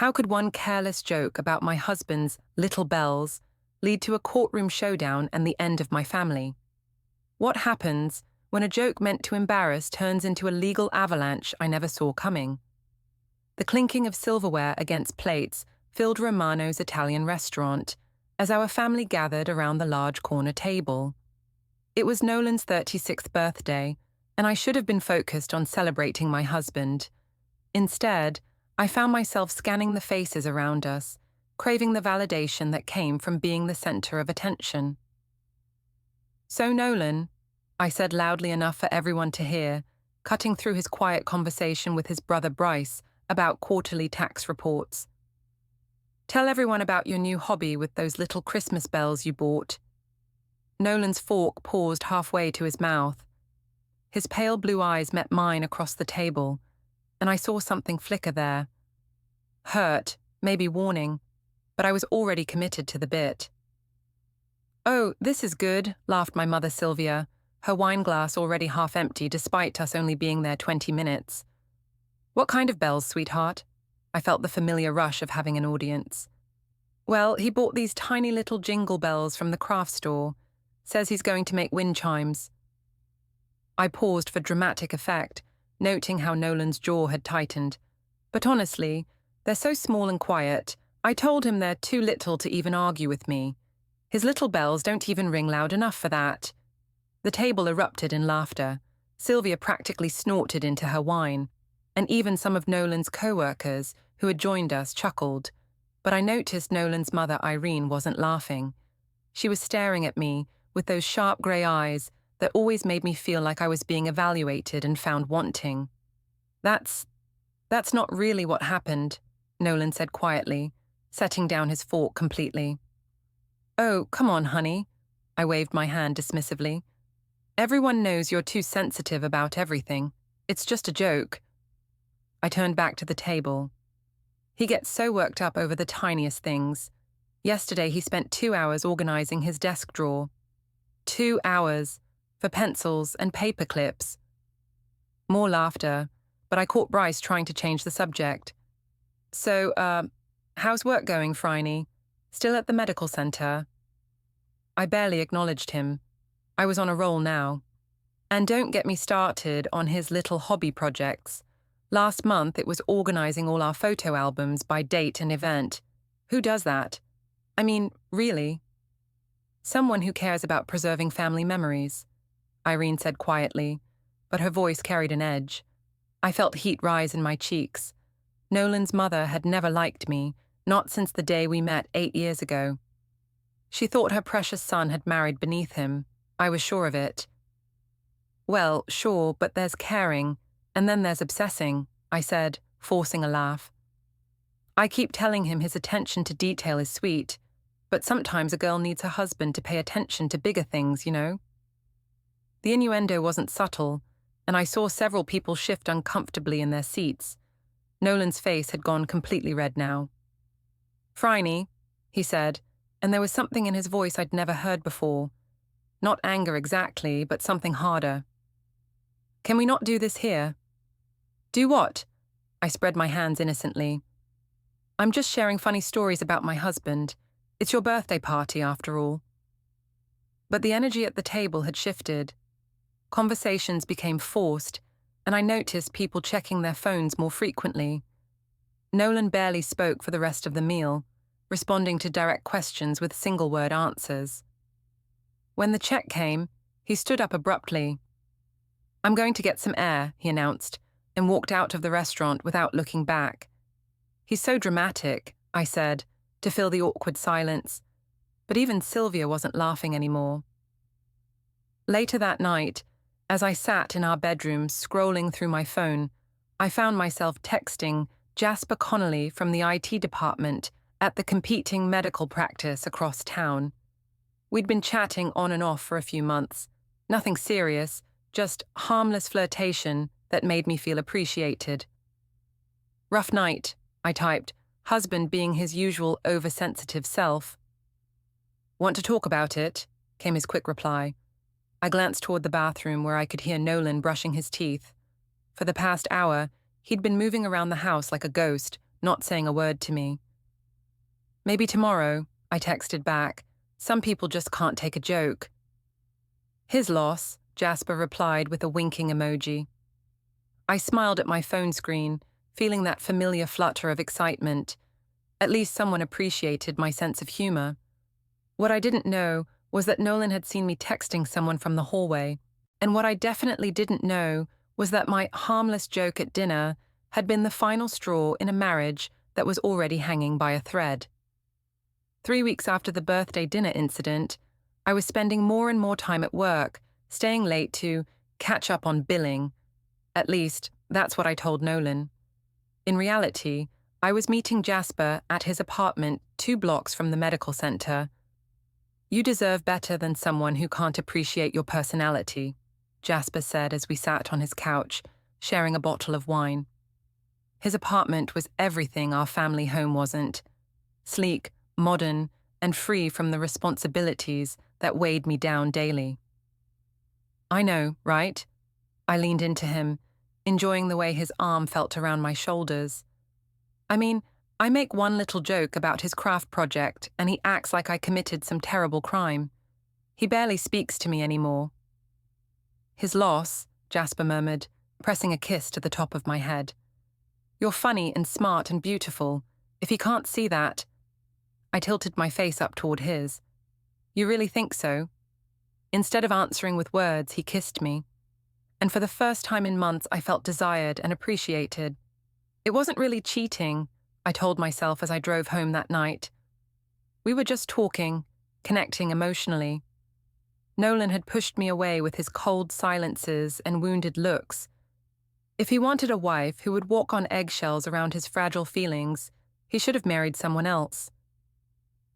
How could one careless joke about my husband's little bells lead to a courtroom showdown and the end of my family? What happens when a joke meant to embarrass turns into a legal avalanche I never saw coming? The clinking of silverware against plates filled Romano's Italian restaurant as our family gathered around the large corner table. It was Nolan's 36th birthday, and I should have been focused on celebrating my husband. Instead, I found myself scanning the faces around us, craving the validation that came from being the center of attention. "So, Nolan," I said loudly enough for everyone to hear, cutting through his quiet conversation with his brother Bryce about quarterly tax reports. "Tell everyone about your new hobby with those little Christmas bells you bought." Nolan's fork paused halfway to his mouth. His pale blue eyes met mine across the table, and I saw something flicker there. Hurt, maybe warning, but I was already committed to the bit. "Oh, this is good," laughed my mother Sylvia, her wine glass already half empty despite us only being there 20 minutes. "What kind of bells, sweetheart?" I felt the familiar rush of having an audience. "Well, he bought these tiny little jingle bells from the craft store. Says he's going to make wind chimes." I paused for dramatic effect, noting how Nolan's jaw had tightened. But honestly, they're so small and quiet, I told him they're too little to even argue with me. His little bells don't even ring loud enough for that. The table erupted in laughter. Sylvia practically snorted into her wine, and even some of Nolan's coworkers, who had joined us, chuckled. But I noticed Nolan's mother, Irene, wasn't laughing. She was staring at me with those sharp grey eyes that always made me feel like I was being evaluated and found wanting. That's not really what happened," Nolan said quietly, setting down his fork completely. "Oh, come on, honey," I waved my hand dismissively. "Everyone knows you're too sensitive about everything. It's just a joke." I turned back to the table. He gets so worked up over the tiniest things. Yesterday he spent 2 hours organizing his desk drawer. 2 hours for pencils and paper clips. More laughter, but I caught Bryce trying to change the subject. "So, how's work going, Phryne? Still at the medical center?" I barely acknowledged him. I was on a roll now. And don't get me started on his little hobby projects. Last month it was organizing all our photo albums by date and event. Who does that? I mean, really? "Someone who cares about preserving family memories," Irene said quietly, but her voice carried an edge. I felt heat rise in my cheeks. Nolan's mother had never liked me, not since the day we met 8 years ago. She thought her precious son had married beneath him. I was sure of it. "Well, sure, but there's caring, and then there's obsessing," I said, forcing a laugh. "I keep telling him his attention to detail is sweet, but sometimes a girl needs her husband to pay attention to bigger things, you know?" The innuendo wasn't subtle, and I saw several people shift uncomfortably in their seats. Nolan's face had gone completely red now. "Phryne," he said, and there was something in his voice I'd never heard before. Not anger exactly, but something harder. "Can we not do this here?" "Do what?" I spread my hands innocently. "I'm just sharing funny stories about my husband. It's your birthday party, after all." But the energy at the table had shifted. Conversations became forced, and I noticed people checking their phones more frequently. Nolan barely spoke for the rest of the meal, responding to direct questions with single-word answers. When the check came, he stood up abruptly. "I'm going to get some air," he announced, and walked out of the restaurant without looking back. "He's so dramatic," I said, to fill the awkward silence, but even Sylvia wasn't laughing anymore. Later that night, as I sat in our bedroom scrolling through my phone, I found myself texting Jasper Connolly from the IT department at the competing medical practice across town. We'd been chatting on and off for a few months. Nothing serious, just harmless flirtation that made me feel appreciated. "Rough night," I typed, husband being his usual oversensitive self. "Want to talk about it?" came his quick reply. I glanced toward the bathroom where I could hear Nolan brushing his teeth. For the past hour, he'd been moving around the house like a ghost, not saying a word to me. Maybe tomorrow, I texted back. Some people just can't take a joke. His loss, Jasper replied with a winking emoji. I smiled at my phone screen, feeling that familiar flutter of excitement. At least someone appreciated my sense of humor. What I didn't know was that Nolan had seen me texting someone from the hallway, and what I definitely didn't know was that my harmless joke at dinner had been the final straw in a marriage that was already hanging by a thread. 3 weeks after the birthday dinner incident, I was spending more and more time at work, staying late to catch up on billing. At least, that's what I told Nolan. In reality, I was meeting Jasper at his apartment 2 blocks from the medical center. You deserve better than someone who can't appreciate your personality, Jasper said as we sat on his couch, sharing a bottle of wine. His apartment was everything our family home wasn't. Sleek, modern, and free from the responsibilities that weighed me down daily. I know, right? I leaned into him, enjoying the way his arm felt around my shoulders. I mean, I make one little joke about his craft project and he acts like I committed some terrible crime. He barely speaks to me anymore. His loss, Jasper murmured, pressing a kiss to the top of my head. You're funny and smart and beautiful. If he can't see that... I tilted my face up toward his. You really think so? Instead of answering with words, he kissed me. And for the first time in months, I felt desired and appreciated. It wasn't really cheating, I told myself as I drove home that night. We were just talking, connecting emotionally. Nolan had pushed me away with his cold silences and wounded looks. If he wanted a wife who would walk on eggshells around his fragile feelings, he should have married someone else.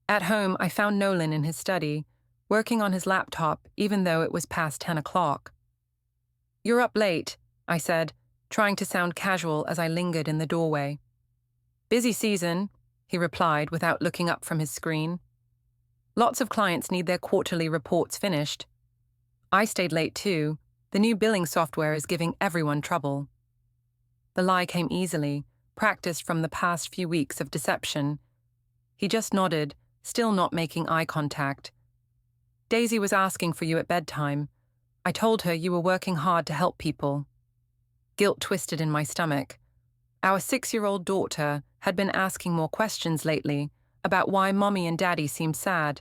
At home, I found Nolan in his study, working on his laptop even though it was past 10 o'clock. You're up late, I said, trying to sound casual as I lingered in the doorway. Busy season, he replied without looking up from his screen. Lots of clients need their quarterly reports finished. I stayed late too. The new billing software is giving everyone trouble. The lie came easily, practiced from the past few weeks of deception. He just nodded, still not making eye contact. Daisy was asking for you at bedtime. I told her you were working hard to help people. Guilt twisted in my stomach. Our 6-year-old daughter had been asking more questions lately about why Mommy and Daddy seemed sad,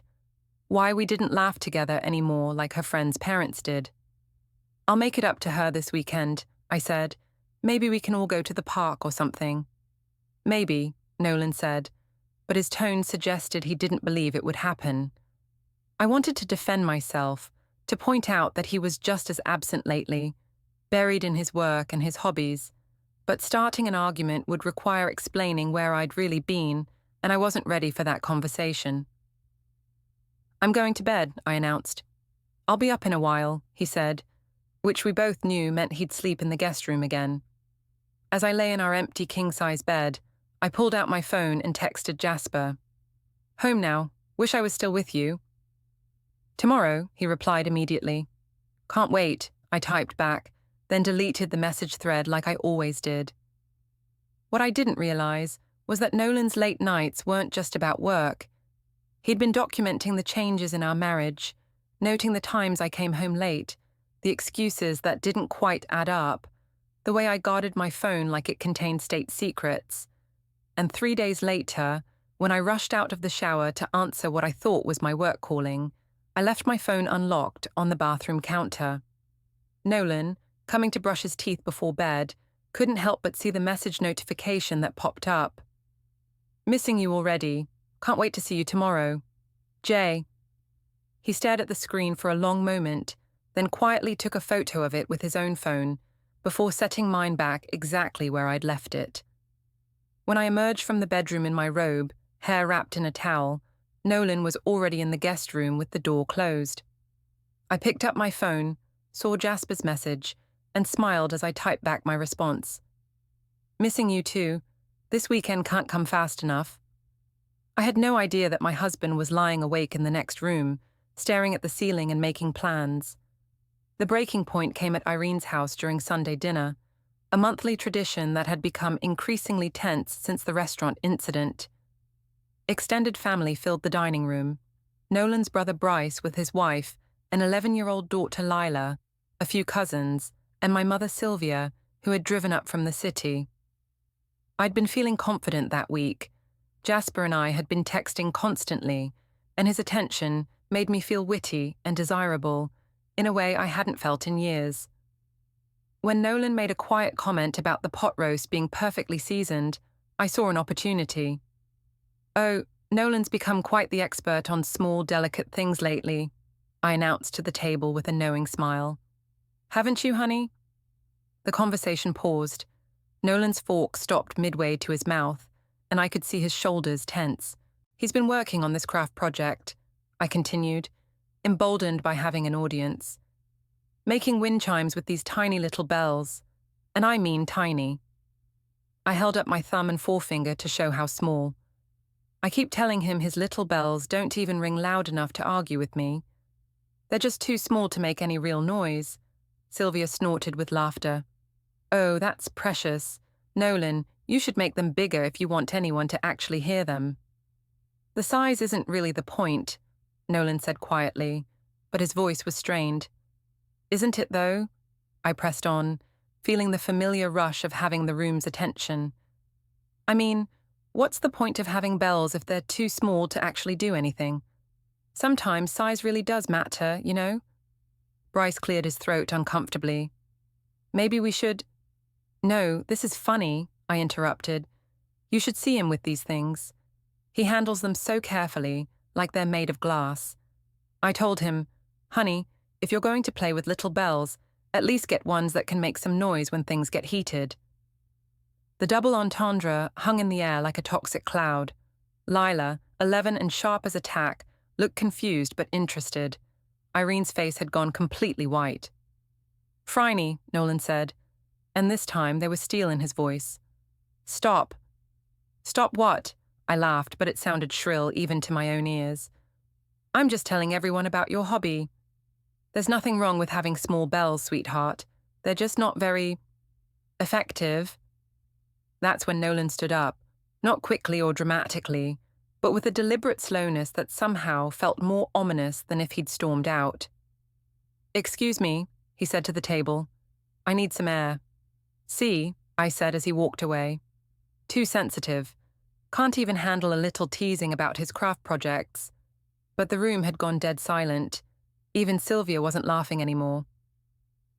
why we didn't laugh together anymore like her friends' parents did. I'll make it up to her this weekend, I said. Maybe we can all go to the park or something. Maybe, Nolan said, but his tone suggested he didn't believe it would happen. I wanted to defend myself, to point out that he was just as absent lately, buried in his work and his hobbies, but starting an argument would require explaining where I'd really been, and I wasn't ready for that conversation. I'm going to bed, I announced. I'll be up in a while, he said, which we both knew meant he'd sleep in the guest room again. As I lay in our empty king-size bed, I pulled out my phone and texted Jasper. Home now. Wish I was still with you. Tomorrow, he replied immediately. Can't wait, I typed back, then deleted the message thread like I always did. What I didn't realize was that Nolan's late nights weren't just about work. He'd been documenting the changes in our marriage, noting the times I came home late, the excuses that didn't quite add up, the way I guarded my phone like it contained state secrets. And 3 days later, when I rushed out of the shower to answer what I thought was my work calling, I left my phone unlocked on the bathroom counter. Nolan, coming to brush his teeth before bed, couldn't help but see the message notification that popped up. Missing you already. Can't wait to see you tomorrow. Jay. He stared at the screen for a long moment, then quietly took a photo of it with his own phone, before setting mine back exactly where I'd left it. When I emerged from the bedroom in my robe, hair wrapped in a towel, Nolan was already in the guest room with the door closed. I picked up my phone, saw Jasper's message, and smiled as I typed back my response. Missing you too. This weekend can't come fast enough. I had no idea that my husband was lying awake in the next room, staring at the ceiling and making plans. The breaking point came at Irene's house during Sunday dinner. a monthly tradition that had become increasingly tense since the restaurant incident. Extended family filled the dining room. Nolan's brother Bryce with his wife, an 11-year-old daughter Lila, a few cousins, and my mother Sylvia, who had driven up from the city. I'd been feeling confident that week. Jasper and I had been texting constantly, and his attention made me feel witty and desirable in a way I hadn't felt in years. When Nolan made a quiet comment about the pot roast being perfectly seasoned, I saw an opportunity. "Oh, Nolan's become quite the expert on small, delicate things lately," I announced to the table with a knowing smile. "Haven't you, honey?" The conversation paused. Nolan's fork stopped midway to his mouth, and I could see his shoulders tense. "He's been working on this craft project," I continued, emboldened by having an audience. "Making wind chimes with these tiny little bells. And I mean tiny." I held up my thumb and forefinger to show how small. "I keep telling him his little bells don't even ring loud enough to argue with me. They're just too small to make any real noise." Sylvia snorted with laughter. "Oh, that's precious. Nolan, you should make them bigger if you want anyone to actually hear them." "The size isn't really the point," Nolan said quietly, but his voice was strained. "Isn't it, though?" I pressed on, feeling the familiar rush of having the room's attention. "I mean, what's the point of having bells if they're too small to actually do anything? Sometimes size really does matter, you know?" Bryce cleared his throat uncomfortably. "Maybe we should—" "No, this is funny," I interrupted. "You should see him with these things. He handles them so carefully, like they're made of glass." I told him, "Honey, if you're going to play with little bells, at least get ones that can make some noise when things get heated." The double entendre hung in the air like a toxic cloud. Lila, 11 and sharp as a tack, looked confused but interested. Irene's face had gone completely white. "Phryne," Nolan said, and this time there was steel in his voice. "Stop." "Stop what?" I laughed, but it sounded shrill even to my own ears. "I'm just telling everyone about your hobby. There's nothing wrong with having small bells, sweetheart. They're just not very effective." That's when Nolan stood up, not quickly or dramatically, but with a deliberate slowness that somehow felt more ominous than if he'd stormed out. "Excuse me," he said to the table. "I need some air." "See," I said as he walked away. "Too sensitive. Can't even handle a little teasing about his craft projects." But the room had gone dead silent. Even Sylvia wasn't laughing anymore.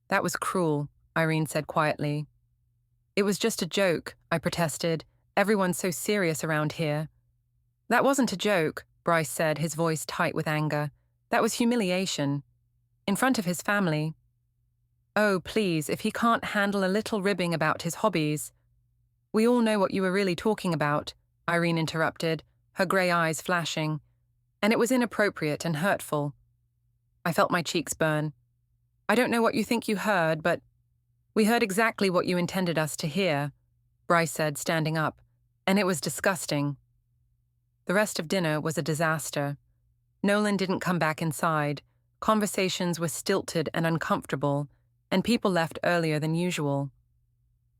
"That was cruel," Irene said quietly. "It was just a joke," I protested. "Everyone's so serious around here." "That wasn't a joke," Bryce said, his voice tight with anger. "That was humiliation. In front of his family." "Oh, please, if he can't handle a little ribbing about his hobbies." "We all know what you were really talking about," Irene interrupted, her grey eyes flashing. "And it was inappropriate and hurtful." I felt my cheeks burn. "I don't know what you think you heard, but—" "We heard exactly what you intended us to hear," Bryce said, standing up, "and it was disgusting." The rest of dinner was a disaster. Nolan didn't come back inside, conversations were stilted and uncomfortable, and people left earlier than usual.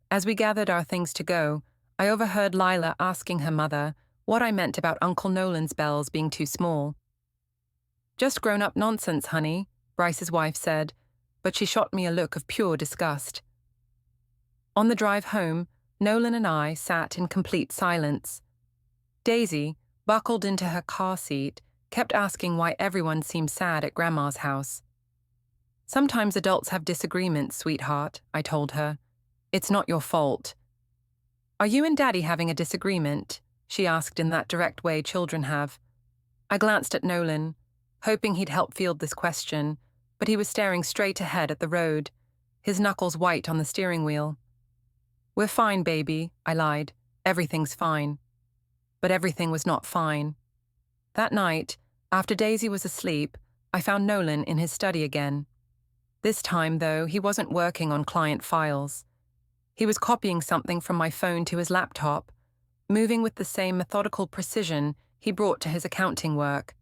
As we gathered our things to go, I overheard Lila asking her mother what I meant about Uncle Nolan's bells being too small. "Just grown-up nonsense, honey," Bryce's wife said, but she shot me a look of pure disgust. On the drive home, Nolan and I sat in complete silence. Daisy, buckled into her car seat, kept asking why everyone seemed sad at Grandma's house. "Sometimes adults have disagreements, sweetheart," I told her. "It's not your fault." "Are you and Daddy having a disagreement?" she asked in that direct way children have. I glanced at Nolan, hoping he'd help field this question, but he was staring straight ahead at the road, his knuckles white on the steering wheel. "We're fine, baby," I lied. "Everything's fine." But everything was not fine. That night, after Daisy was asleep, I found Nolan in his study again. This time, though, he wasn't working on client files. He was copying something from my phone to his laptop, moving with the same methodical precision he brought to his accounting work.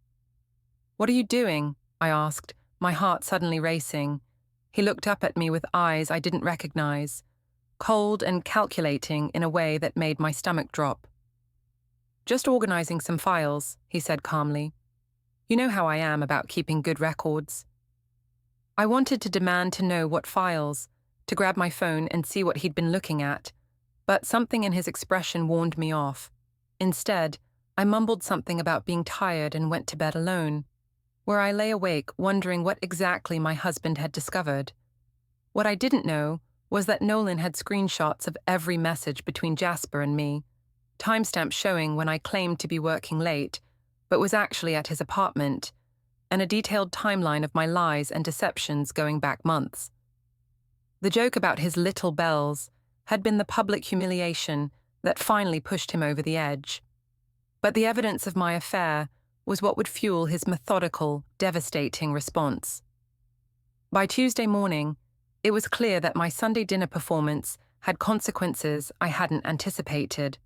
"What are you doing?" I asked, my heart suddenly racing. He looked up at me with eyes I didn't recognize. cold and calculating in a way that made my stomach drop. "Just organizing some files," he said calmly. "You know how I am about keeping good records." I wanted to demand to know what files, to grab my phone and see what he'd been looking at, but something in his expression warned me off. Instead, I mumbled something about being tired and went to bed alone, where I lay awake wondering what exactly my husband had discovered. What I didn't know was that Nolan had screenshots of every message between Jasper and me, timestamps showing when I claimed to be working late, but was actually at his apartment, and a detailed timeline of my lies and deceptions going back months. The joke about his little bells had been the public humiliation that finally pushed him over the edge. But the evidence of my affair was what would fuel his methodical, devastating response. By Tuesday morning, it was clear that my Sunday dinner performance had consequences I hadn't anticipated.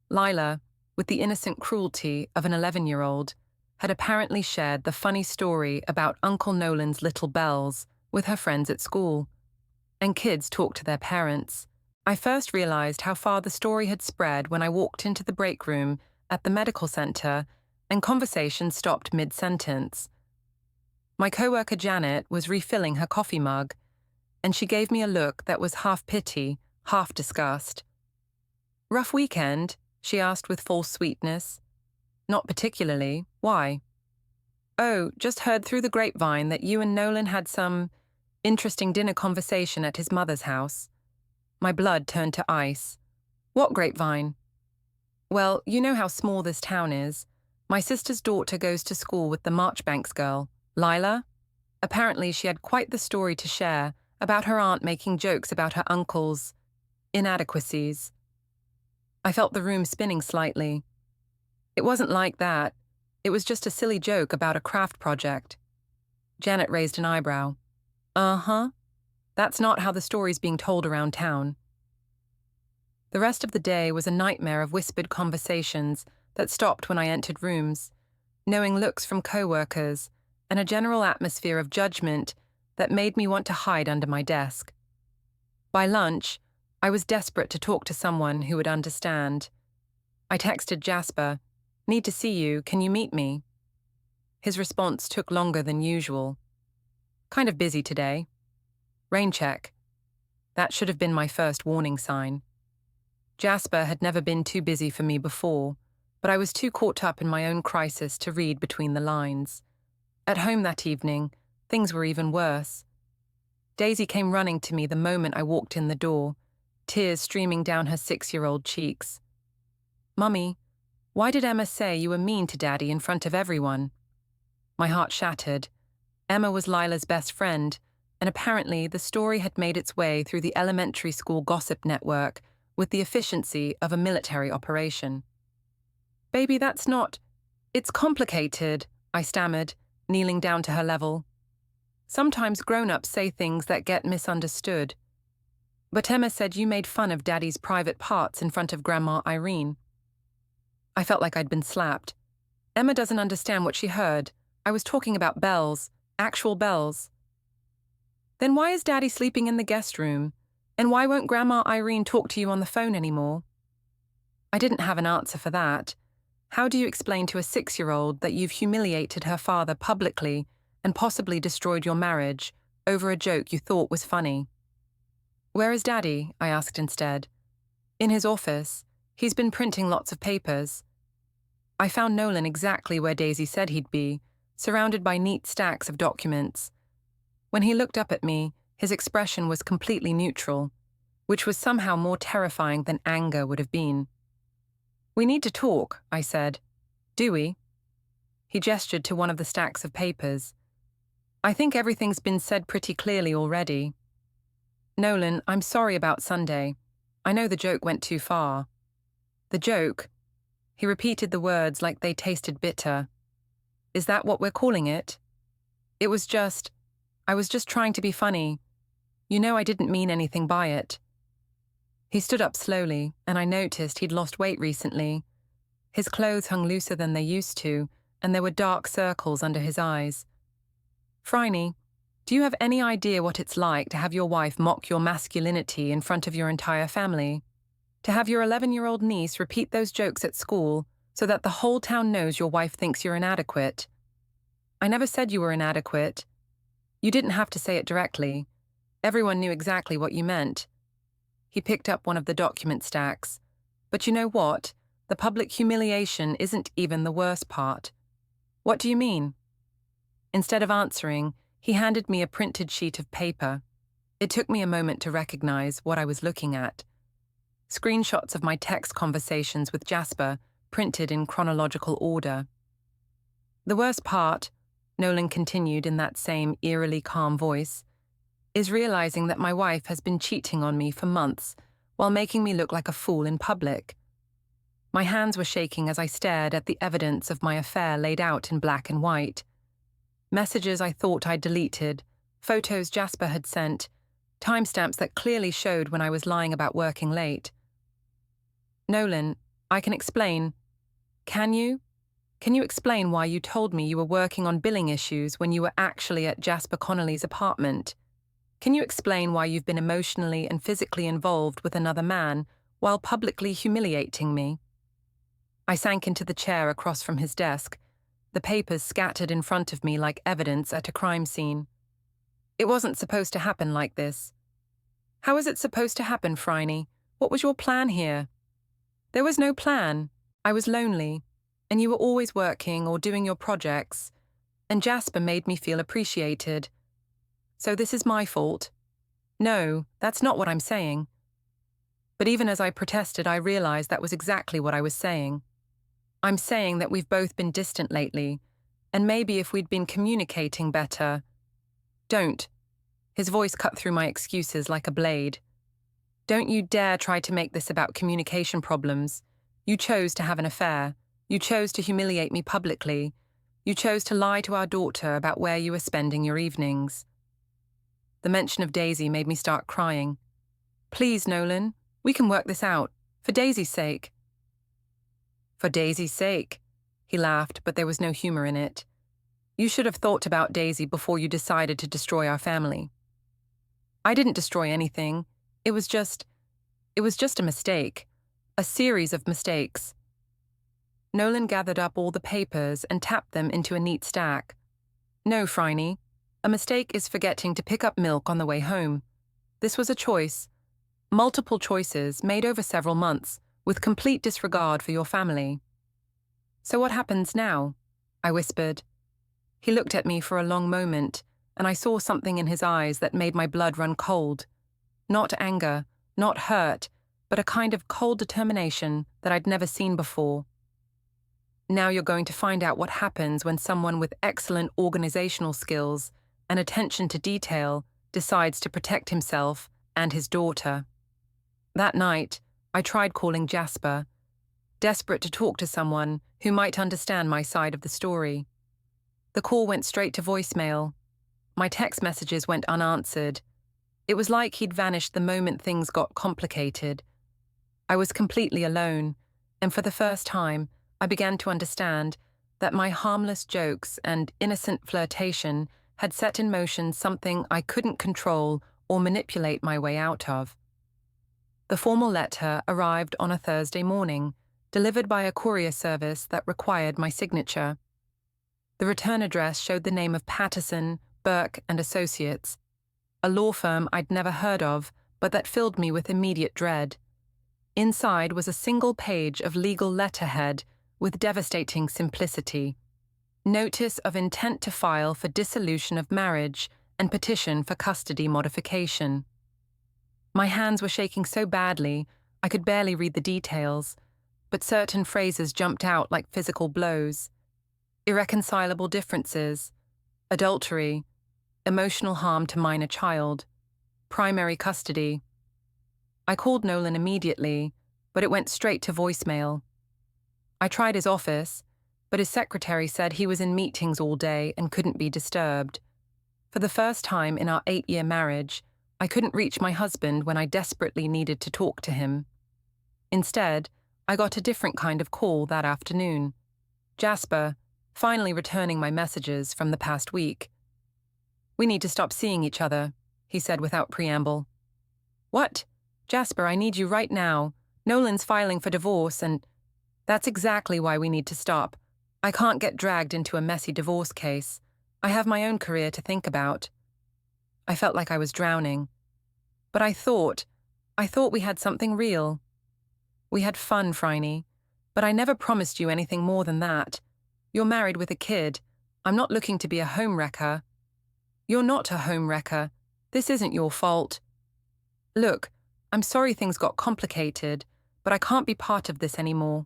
Lila, with the innocent cruelty of an 11-year-old, had apparently shared the funny story about Uncle Nolan's little bells with her friends at school, and kids talked to their parents. I first realized how far the story had spread when I walked into the break room at the medical center and conversation stopped mid-sentence. My coworker Janet was refilling her coffee mug, and she gave me a look that was half pity, half disgust. "Rough weekend?" she asked with false sweetness. "Not particularly. Why?" "Oh, just heard through the grapevine that you and Nolan had some interesting dinner conversation at his mother's house." My blood turned to ice. "What grapevine?" "Well, you know how small this town is. My sister's daughter goes to school with the Marchbanks girl, Lila. Apparently she had quite the story to share about her aunt making jokes about her uncle's inadequacies." I felt the room spinning slightly. "It wasn't like that. It was just a silly joke about a craft project." Janet raised an eyebrow. "Uh-huh. That's not how the story's being told around town." The rest of the day was a nightmare of whispered conversations that stopped when I entered rooms, knowing looks from coworkers, and a general atmosphere of judgment that made me want to hide under my desk. By lunch, I was desperate to talk to someone who would understand. I texted Jasper, "Need to see you, can you meet me?" His response took longer than usual. "Kind of busy today." Rain check. That should have been my first warning sign. Jasper had never been too busy for me before, but I was too caught up in my own crisis to read between the lines. At home that evening, things were even worse. Daisy came running to me the moment I walked in the door, tears streaming down her 6-year-old cheeks. "Mummy, why did Emma say you were mean to Daddy in front of everyone?" My heart shattered. Emma was Lila's best friend, and apparently the story had made its way through the elementary school gossip network with the efficiency of a military operation. "Baby, that's not... It's complicated," I stammered, kneeling down to her level. "Sometimes grown-ups say things that get misunderstood. But Emma said you made fun of Daddy's private parts in front of Grandma Irene." I felt like I'd been slapped. "Emma doesn't understand what she heard. I was talking about bells, actual bells." "Then why is Daddy sleeping in the guest room? And why won't Grandma Irene talk to you on the phone anymore?" I didn't have an answer for that. How do you explain to a 6-year-old that you've humiliated her father publicly and possibly destroyed your marriage over a joke you thought was funny? "Where is Daddy?" I asked instead. "In his office. He's been printing lots of papers." I found Nolan exactly where Daisy said he'd be, surrounded by neat stacks of documents. When he looked up at me, his expression was completely neutral, which was somehow more terrifying than anger would have been. "We need to talk," I said. "Do we?" He gestured to one of the stacks of papers. "I think everything's been said pretty clearly already. Nolan, I'm sorry about Sunday. I know the joke went too far." "The joke?" He repeated the words like they tasted bitter. "Is that what we're calling it?" I was just trying to be funny. You know I didn't mean anything by it." He stood up slowly, and I noticed he'd lost weight recently. His clothes hung looser than they used to, and there were dark circles under his eyes. "Phryne, Do you have any idea what it's like to have your wife mock your masculinity in front of your entire family? To have your 11-year-old niece repeat those jokes at school so that the whole town knows your wife thinks you're inadequate? I never said you were inadequate. You didn't have to say it directly. Everyone knew exactly what you meant. He picked up one of the document stacks. But you know what? The public humiliation isn't even the worst part. What do you mean? Instead of answering, he handed me a printed sheet of paper. It took me a moment to recognize what I was looking at. Screenshots of my text conversations with Jasper, printed in chronological order. The worst part, Nolan continued in that same eerily calm voice, is realizing that my wife has been cheating on me for months while making me look like a fool in public. My hands were shaking as I stared at the evidence of my affair laid out in black and white. Messages I thought I'd deleted, photos Jasper had sent, timestamps that clearly showed when I was lying about working late. Nolan, I can explain. Can you? Can you explain why you told me you were working on billing issues when you were actually at Jasper Connolly's apartment? Can you explain why you've been emotionally and physically involved with another man while publicly humiliating me? I sank into the chair across from his desk, the papers scattered in front of me like evidence at a crime scene. It wasn't supposed to happen like this. How is it supposed to happen, Phryne? What was your plan here? There was no plan. I was lonely, and you were always working or doing your projects, and Jasper made me feel appreciated. So this is my fault? No, that's not what I'm saying. But even as I protested, I realized that was exactly what I was saying. I'm saying that we've both been distant lately, and maybe if we'd been communicating better. Don't. His voice cut through my excuses like a blade. Don't you dare try to make this about communication problems. You chose to have an affair. You chose to humiliate me publicly. You chose to lie to our daughter about where you were spending your evenings. The mention of Daisy made me start crying. Please, Nolan, we can work this out, for Daisy's sake. For Daisy's sake, he laughed, but there was no humor in it. You should have thought about Daisy before you decided to destroy our family. I didn't destroy anything. It was just a mistake. A series of mistakes. Nolan gathered up all the papers and tapped them into a neat stack. No, Phryne, a mistake is forgetting to pick up milk on the way home. This was a choice. Multiple choices made over several months, with complete disregard for your family. So what happens now? I whispered. He looked at me for a long moment, and I saw something in his eyes that made my blood run cold. Not anger, not hurt, but a kind of cold determination that I'd never seen before. Now you're going to find out what happens when someone with excellent organizational skills and attention to detail decides to protect himself and his daughter. That night, I tried calling Jasper, desperate to talk to someone who might understand my side of the story. The call went straight to voicemail. My text messages went unanswered. It was like he'd vanished the moment things got complicated. I was completely alone, and for the first time, I began to understand that my harmless jokes and innocent flirtation had set in motion something I couldn't control or manipulate my way out of. The formal letter arrived on a Thursday morning, delivered by a courier service that required my signature. The return address showed the name of Patterson, Burke and Associates, a law firm I'd never heard of, but that filled me with immediate dread. Inside was a single page of legal letterhead with devastating simplicity. Notice of intent to file for dissolution of marriage and petition for custody modification. My hands were shaking so badly, I could barely read the details, but certain phrases jumped out like physical blows. Irreconcilable differences, adultery, emotional harm to minor child, primary custody. I called Nolan immediately, but it went straight to voicemail. I tried his office, but his secretary said he was in meetings all day and couldn't be disturbed. For the first time in our 8-year marriage, I couldn't reach my husband when I desperately needed to talk to him. Instead, I got a different kind of call that afternoon. Jasper, finally returning my messages from the past week. We need to stop seeing each other, he said without preamble. What? Jasper, I need you right now. Nolan's filing for divorce and… That's exactly why we need to stop. I can't get dragged into a messy divorce case. I have my own career to think about. I felt like I was drowning. But I thought we had something real. We had fun, Phryne, but I never promised you anything more than that. You're married with a kid. I'm not looking to be a homewrecker. You're not a homewrecker. This isn't your fault. Look, I'm sorry things got complicated, but I can't be part of this anymore.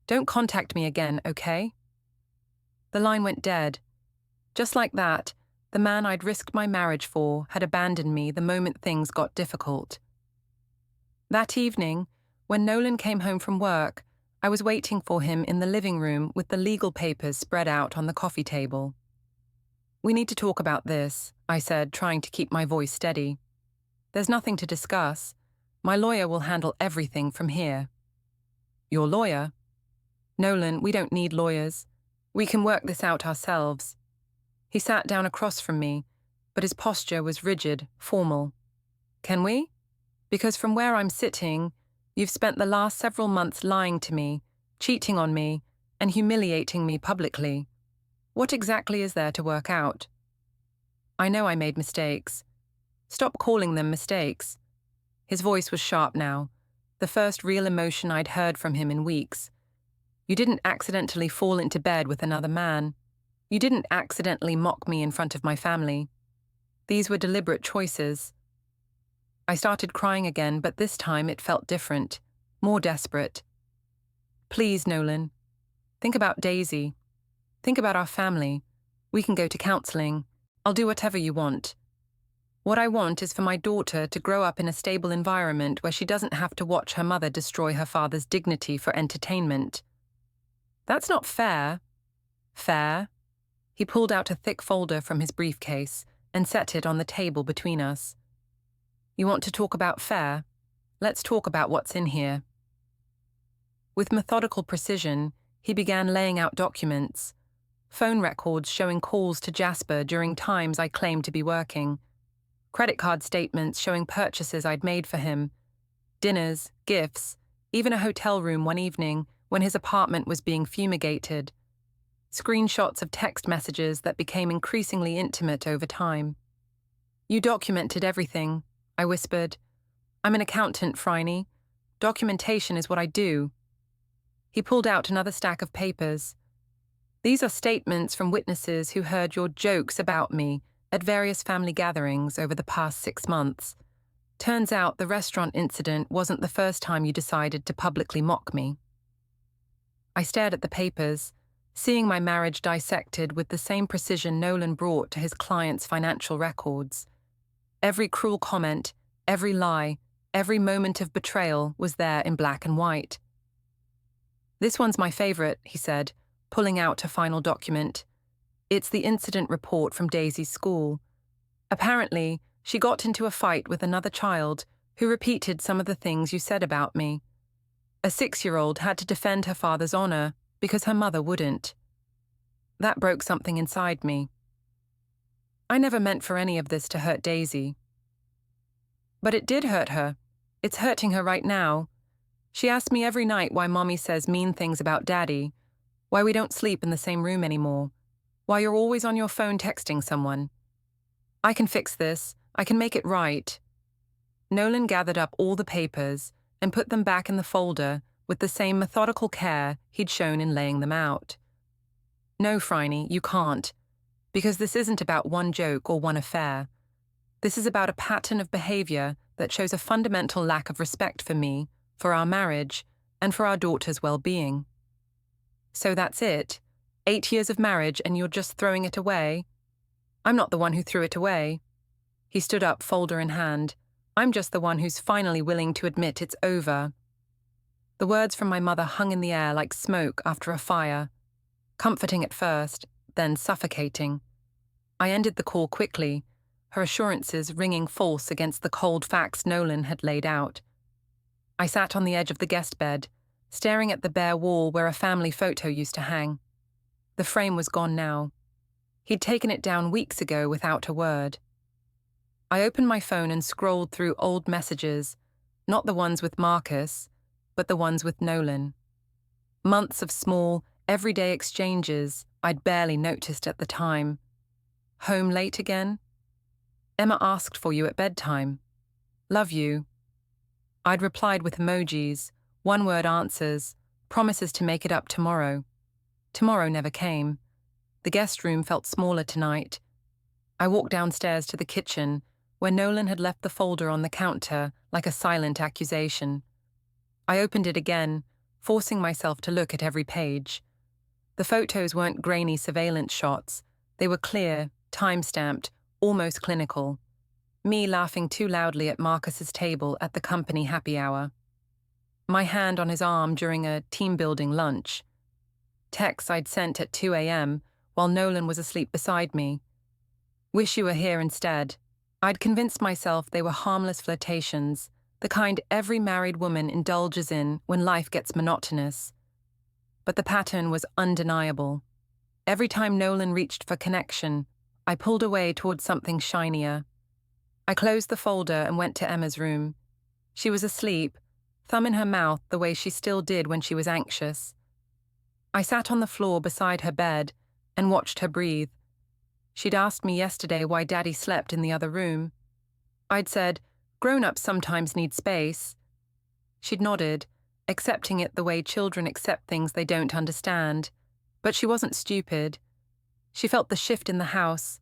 Don't contact me again, okay? The line went dead. Just like that, the man I'd risked my marriage for had abandoned me the moment things got difficult. That evening, when Nolan came home from work, I was waiting for him in the living room with the legal papers spread out on the coffee table. We need to talk about this, I said, trying to keep my voice steady. There's nothing to discuss. My lawyer will handle everything from here. Your lawyer? Nolan, we don't need lawyers. We can work this out ourselves. He sat down across from me, but his posture was rigid, formal. Can we? Because from where I'm sitting, you've spent the last several months lying to me, cheating on me, and humiliating me publicly. What exactly is there to work out? I know I made mistakes. Stop calling them mistakes. His voice was sharp now, the first real emotion I'd heard from him in weeks. You didn't accidentally fall into bed with another man. You didn't accidentally mock me in front of my family. These were deliberate choices. I started crying again, but this time it felt different, more desperate. Please, Nolan. Think about Daisy. Think about our family. We can go to counseling. I'll do whatever you want. What I want is for my daughter to grow up in a stable environment where she doesn't have to watch her mother destroy her father's dignity for entertainment. That's not fair. Fair? He pulled out a thick folder from his briefcase and set it on the table between us. You want to talk about fair? Let's talk about what's in here. With methodical precision, he began laying out documents, phone records showing calls to Jasper during times I claimed to be working, credit card statements showing purchases I'd made for him, dinners, gifts, even a hotel room one evening when his apartment was being fumigated, screenshots of text messages that became increasingly intimate over time. You documented everything, I whispered. I'm an accountant, Phryne. Documentation is what I do. He pulled out another stack of papers. These are statements from witnesses who heard your jokes about me at various family gatherings over the past 6 months. Turns out the restaurant incident wasn't the first time you decided to publicly mock me. I stared at the papers, seeing my marriage dissected with the same precision Nolan brought to his client's financial records. Every cruel comment, every lie, every moment of betrayal was there in black and white. This one's my favorite, he said, pulling out a final document. It's the incident report from Daisy's school. Apparently, she got into a fight with another child who repeated some of the things you said about me. A 6-year-old had to defend her father's honor because her mother wouldn't. That broke something inside me. I never meant for any of this to hurt Daisy. But it did hurt her. It's hurting her right now. She asks me every night why Mommy says mean things about Daddy, why we don't sleep in the same room anymore, why you're always on your phone texting someone. I can fix this. I can make it right. Nolan gathered up all the papers and put them back in the folder with the same methodical care he'd shown in laying them out. No, Phryne, you can't, because this isn't about one joke or one affair. This is about a pattern of behavior that shows a fundamental lack of respect for me, for our marriage, and for our daughter's well-being. So that's it. 8 years of marriage and you're just throwing it away? I'm not the one who threw it away. He stood up, folder in hand. I'm just the one who's finally willing to admit it's over. The words from my mother hung in the air like smoke after a fire, comforting at first, then suffocating. I ended the call quickly, her assurances ringing false against the cold facts Nolan had laid out. I sat on the edge of the guest bed, staring at the bare wall where a family photo used to hang. The frame was gone now. He'd taken it down weeks ago without a word. I opened my phone and scrolled through old messages, not the ones with Marcus, but the ones with Nolan. Months of small, everyday exchanges I'd barely noticed at the time. Home late again? Emma asked for you at bedtime. Love you. I'd replied with emojis, one-word answers, promises to make it up tomorrow. Tomorrow never came. The guest room felt smaller tonight. I walked downstairs to the kitchen, where Nolan had left the folder on the counter like a silent accusation. I opened it again, forcing myself to look at every page. The photos weren't grainy surveillance shots. They were clear, time-stamped, almost clinical. Me laughing too loudly at Marcus's table at the company happy hour. My hand on his arm during a team-building lunch. Texts I'd sent at 2 a.m. while Nolan was asleep beside me. Wish you were here instead. I'd convinced myself they were harmless flirtations, the kind every married woman indulges in when life gets monotonous. But the pattern was undeniable. Every time Nolan reached for connection, I pulled away towards something shinier. I closed the folder and went to Emma's room. She was asleep, thumb in her mouth the way she still did when she was anxious. I sat on the floor beside her bed and watched her breathe. She'd asked me yesterday why Daddy slept in the other room. I'd said, grown-ups sometimes need space. She'd nodded, accepting it the way children accept things they don't understand. But she wasn't stupid. She felt the shift in the house,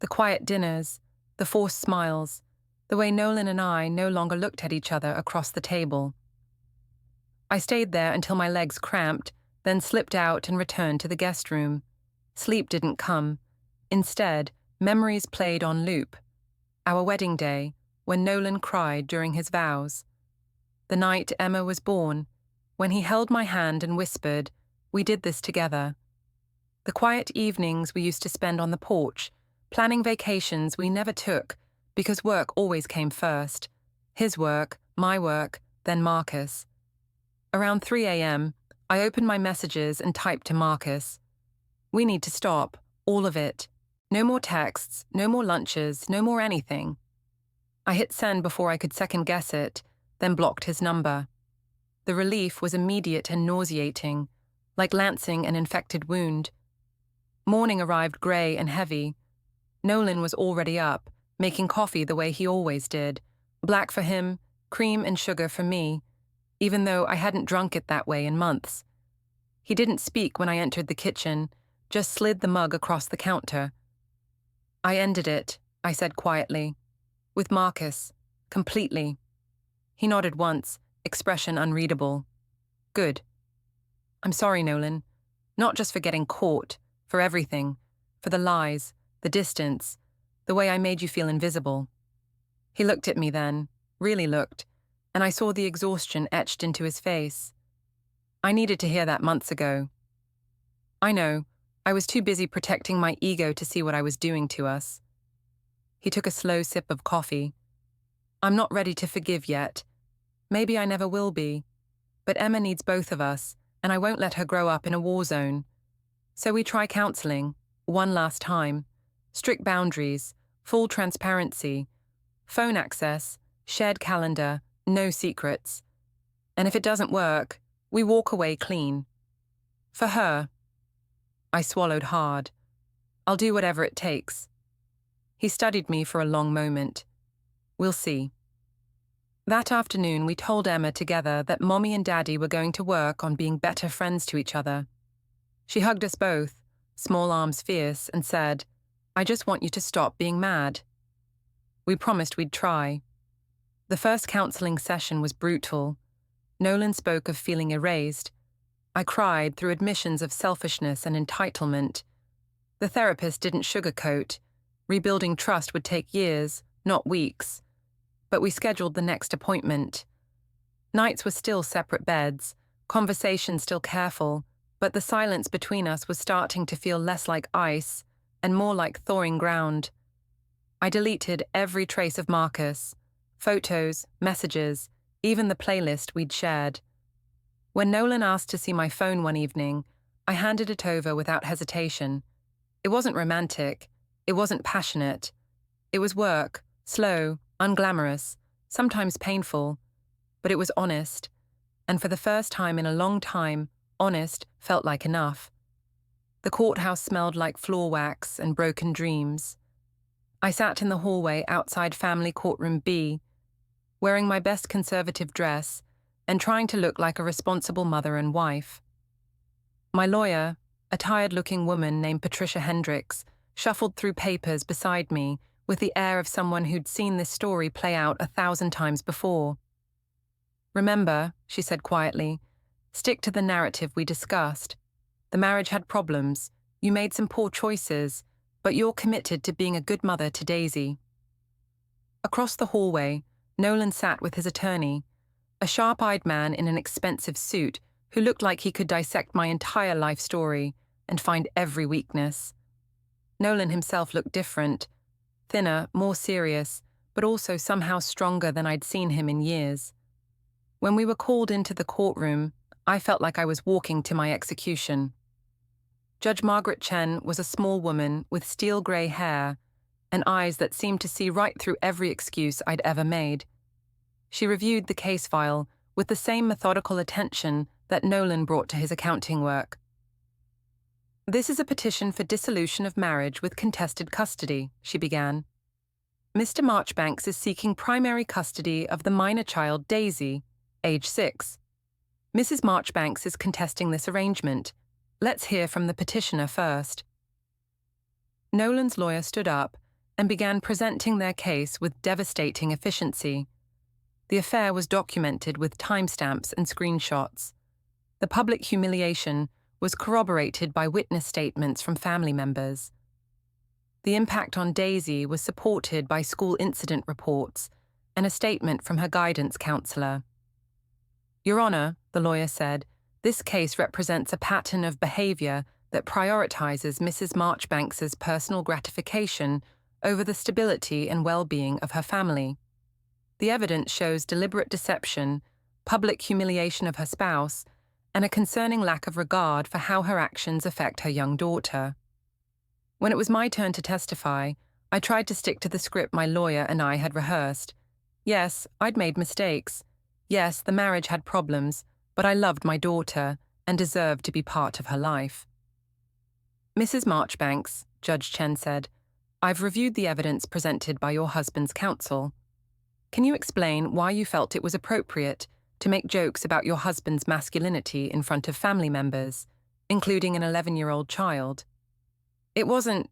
the quiet dinners, the forced smiles, the way Nolan and I no longer looked at each other across the table. I stayed there until my legs cramped, then slipped out and returned to the guest room. Sleep didn't come. Instead, memories played on loop. Our wedding day, when Nolan cried during his vows. The night Emma was born, when he held my hand and whispered, "We did this together." The quiet evenings we used to spend on the porch, planning vacations we never took because work always came first. His work, my work, then Marcus. Around 3 a.m., I opened my messages and typed to Marcus. "We need to stop, all of it. No more texts, no more lunches, no more anything." I hit send before I could second-guess it, then blocked his number. The relief was immediate and nauseating, like lancing an infected wound. Morning arrived grey and heavy. Nolan was already up, making coffee the way he always did, black for him, cream and sugar for me, even though I hadn't drunk it that way in months. He didn't speak when I entered the kitchen, just slid the mug across the counter. "I ended it," I said quietly. "With Marcus. Completely." He nodded once, expression unreadable. "Good." "I'm sorry, Nolan. Not just for getting caught, for everything. For the lies, the distance, the way I made you feel invisible." He looked at me then, really looked, and I saw the exhaustion etched into his face. "I needed to hear that months ago." "I know. I was too busy protecting my ego to see what I was doing to us." He took a slow sip of coffee. "I'm not ready to forgive yet. Maybe I never will be. But Emma needs both of us, and I won't let her grow up in a war zone. So we try counseling, one last time. Strict boundaries, full transparency, phone access, shared calendar, no secrets. And if it doesn't work, we walk away clean. For her." I swallowed hard. "I'll do whatever it takes." He studied me for a long moment. "We'll see." That afternoon, we told Emma together that Mommy and Daddy were going to work on being better friends to each other. She hugged us both, small arms fierce, and said, "I just want you to stop being mad." We promised we'd try. The first counseling session was brutal. Nolan spoke of feeling erased. I cried through admissions of selfishness and entitlement. The therapist didn't sugarcoat. Rebuilding trust would take years, not weeks. But we scheduled the next appointment. Nights were still separate beds, conversations still careful, but the silence between us was starting to feel less like ice and more like thawing ground. I deleted every trace of Marcus, photos, messages, even the playlist we'd shared. When Nolan asked to see my phone one evening, I handed it over without hesitation. It wasn't romantic. It wasn't passionate. It was work, slow, unglamorous, sometimes painful, but it was honest, and for the first time in a long time, honest felt like enough. The courthouse smelled like floor wax and broken dreams. I sat in the hallway outside Family Courtroom B, wearing my best conservative dress and trying to look like a responsible mother and wife. My lawyer, a tired-looking woman named Patricia Hendricks, shuffled through papers beside me with the air of someone who'd seen this story play out 1,000 times before. "Remember," she said quietly, "stick to the narrative we discussed. The marriage had problems, you made some poor choices, but you're committed to being a good mother to Daisy." Across the hallway, Nolan sat with his attorney, a sharp-eyed man in an expensive suit who looked like he could dissect my entire life story and find every weakness. Nolan himself looked different, thinner, more serious, but also somehow stronger than I'd seen him in years. When we were called into the courtroom, I felt like I was walking to my execution. Judge Margaret Chen was a small woman with steel-grey hair and eyes that seemed to see right through every excuse I'd ever made. She reviewed the case file with the same methodical attention that Nolan brought to his accounting work. "This is a petition for dissolution of marriage with contested custody," she began. "Mr. Marchbanks is seeking primary custody of the minor child Daisy, age 6. Mrs. Marchbanks is contesting this arrangement. Let's hear from the petitioner first." Nolan's lawyer stood up and began presenting their case with devastating efficiency. The affair was documented with timestamps and screenshots. The public humiliation was corroborated by witness statements from family members. The impact on Daisy was supported by school incident reports and a statement from her guidance counselor. "Your Honor," the lawyer said, "this case represents a pattern of behavior that prioritizes Mrs. Marchbanks's personal gratification over the stability and well-being of her family. The evidence shows deliberate deception, public humiliation of her spouse, and a concerning lack of regard for how her actions affect her young daughter." When it was my turn to testify, I tried to stick to the script my lawyer and I had rehearsed. Yes, I'd made mistakes. Yes, the marriage had problems, but I loved my daughter and deserved to be part of her life. "Mrs. Marchbanks," Judge Chen said, "I've reviewed the evidence presented by your husband's counsel. Can you explain why you felt it was appropriate to make jokes about your husband's masculinity in front of family members, including an 11-year-old child? I wasn't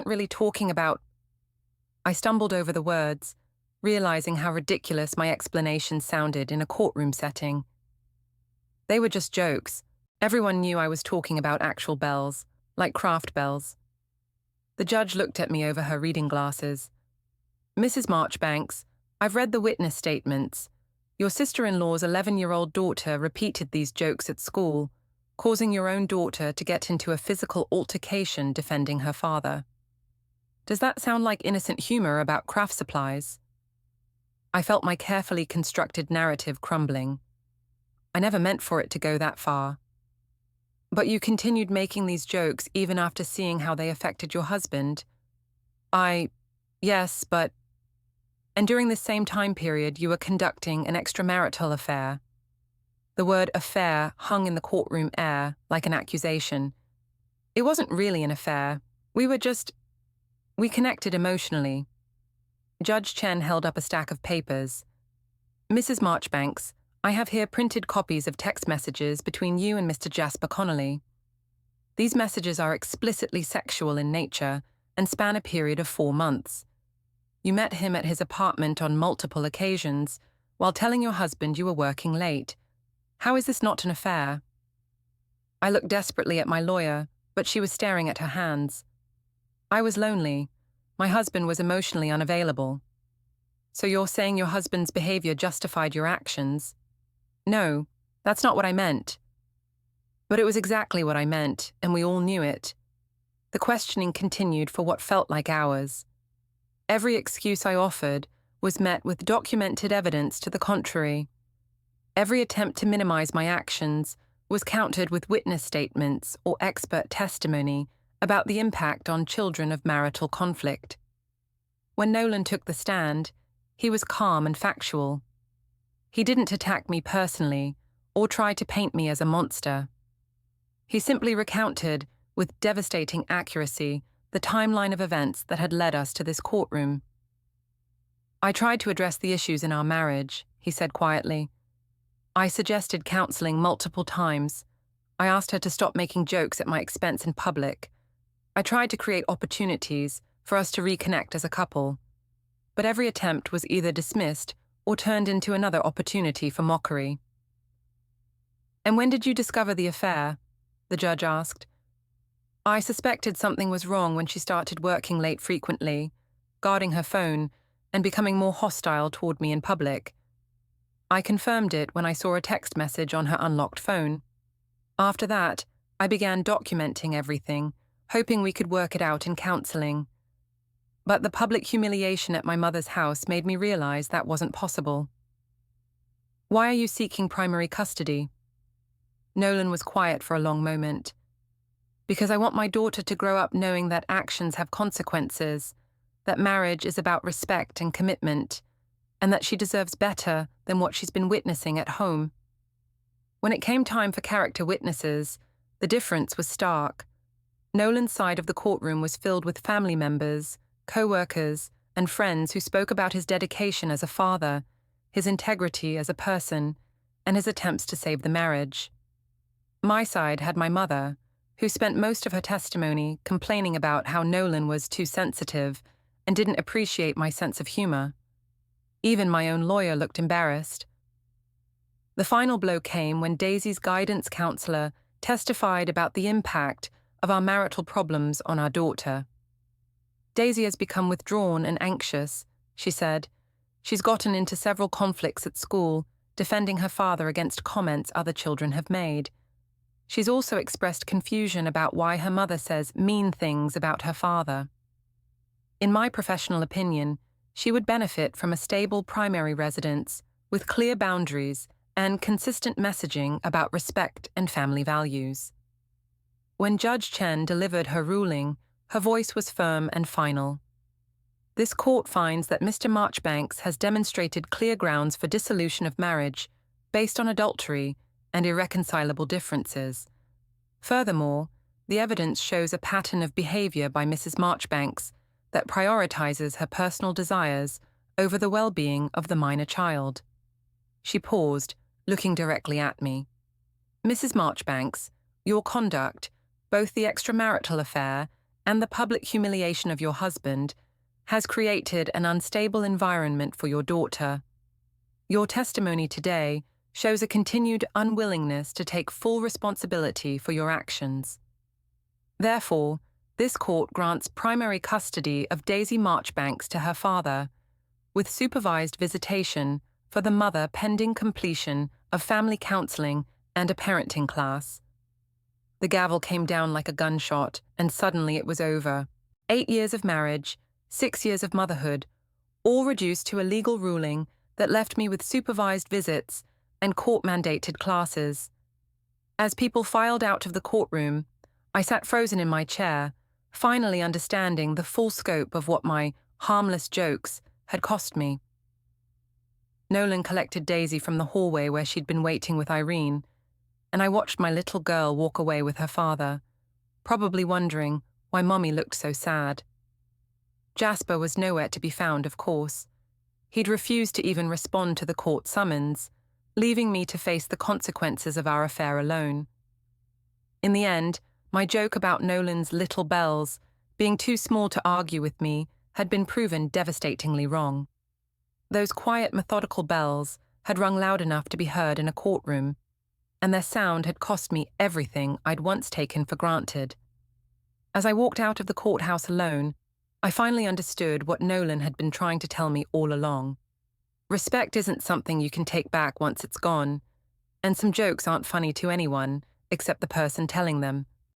really talking about—" I stumbled over the words, realizing how ridiculous my explanation sounded in a courtroom setting. They were just jokes. Everyone knew I was talking about actual bells, like craft bells. The judge looked at me over her reading glasses. "Mrs. Marchbanks, I've read the witness statements. Your sister-in-law's 11-year-old daughter repeated these jokes at school, causing your own daughter to get into a physical altercation defending her father. Does that sound like innocent humor about craft supplies?" I felt my carefully constructed narrative crumbling. I never meant for it to go that far. "But you continued making these jokes even after seeing how they affected your husband." Yes, but... "And during this same time period, you were conducting an extramarital affair." The word affair hung in the courtroom air like an accusation. "It wasn't really an affair. We connected emotionally." Judge Chen held up a stack of papers. "Mrs. Marchbanks, I have here printed copies of text messages between you and Mr. Jasper Connolly. These messages are explicitly sexual in nature and span a period of 4 months. You met him at his apartment on multiple occasions while telling your husband you were working late. How is this not an affair?" I looked desperately at my lawyer, but she was staring at her hands. "I was lonely. My husband was emotionally unavailable." "So you're saying your husband's behavior justified your actions?" "No, that's not what I meant." But it was exactly what I meant, and we all knew it. The questioning continued for what felt like hours. Every excuse I offered was met with documented evidence to the contrary. Every attempt to minimize my actions was countered with witness statements or expert testimony about the impact on children of marital conflict. When Nolan took the stand, he was calm and factual. He didn't attack me personally or try to paint me as a monster. He simply recounted, with devastating accuracy, the timeline of events that had led us to this courtroom. "I tried to address the issues in our marriage," he said quietly. "I suggested counseling multiple times. I asked her to stop making jokes at my expense in public. I tried to create opportunities for us to reconnect as a couple. But every attempt was either dismissed or turned into another opportunity for mockery." "And when did you discover the affair?" the judge asked. "I suspected something was wrong when she started working late frequently, guarding her phone, and becoming more hostile toward me in public. I confirmed it when I saw a text message on her unlocked phone. After that, I began documenting everything, hoping we could work it out in counseling. But the public humiliation at my mother's house made me realize that wasn't possible." "Why are you seeking primary custody?" Nolan was quiet for a long moment. "Because I want my daughter to grow up knowing that actions have consequences, that marriage is about respect and commitment, and that she deserves better than what she's been witnessing at home." When it came time for character witnesses, the difference was stark. Nolan's side of the courtroom was filled with family members, coworkers, and friends who spoke about his dedication as a father, his integrity as a person, and his attempts to save the marriage. My side had my mother, who spent most of her testimony complaining about how Nolan was too sensitive and didn't appreciate my sense of humor. Even my own lawyer looked embarrassed. The final blow came when Daisy's guidance counselor testified about the impact of our marital problems on our daughter. "Daisy has become withdrawn and anxious," she said. "She's gotten into several conflicts at school, defending her father against comments other children have made. She's also expressed confusion about why her mother says mean things about her father. In my professional opinion, she would benefit from a stable primary residence with clear boundaries and consistent messaging about respect and family values." When Judge Chen delivered her ruling, her voice was firm and final. "This court finds that Mr. Marchbanks has demonstrated clear grounds for dissolution of marriage based on adultery and irreconcilable differences. Furthermore, the evidence shows a pattern of behavior by Mrs. Marchbanks that prioritizes her personal desires over the well-being of the minor child." She paused, looking directly at me. "Mrs. Marchbanks, your conduct, both the extramarital affair and the public humiliation of your husband, has created an unstable environment for your daughter. Your testimony today shows a continued unwillingness to take full responsibility for your actions. Therefore, this court grants primary custody of Daisy Marchbanks to her father, with supervised visitation for the mother pending completion of family counseling and a parenting class." The gavel came down like a gunshot, and suddenly it was over. 8 years of marriage, 6 years of motherhood, all reduced to a legal ruling that left me with supervised visits and court-mandated classes. As people filed out of the courtroom, I sat frozen in my chair, finally understanding the full scope of what my harmless jokes had cost me. Nolan collected Daisy from the hallway where she'd been waiting with Irene, and I watched my little girl walk away with her father, probably wondering why Mommy looked so sad. Jasper was nowhere to be found, of course. He'd refused to even respond to the court summons, leaving me to face the consequences of our affair alone. In the end, my joke about Nolan's little bells being too small to argue with me had been proven devastatingly wrong. Those quiet, methodical bells had rung loud enough to be heard in a courtroom, and their sound had cost me everything I'd once taken for granted. As I walked out of the courthouse alone, I finally understood what Nolan had been trying to tell me all along. Respect isn't something you can take back once it's gone, and some jokes aren't funny to anyone except the person telling them.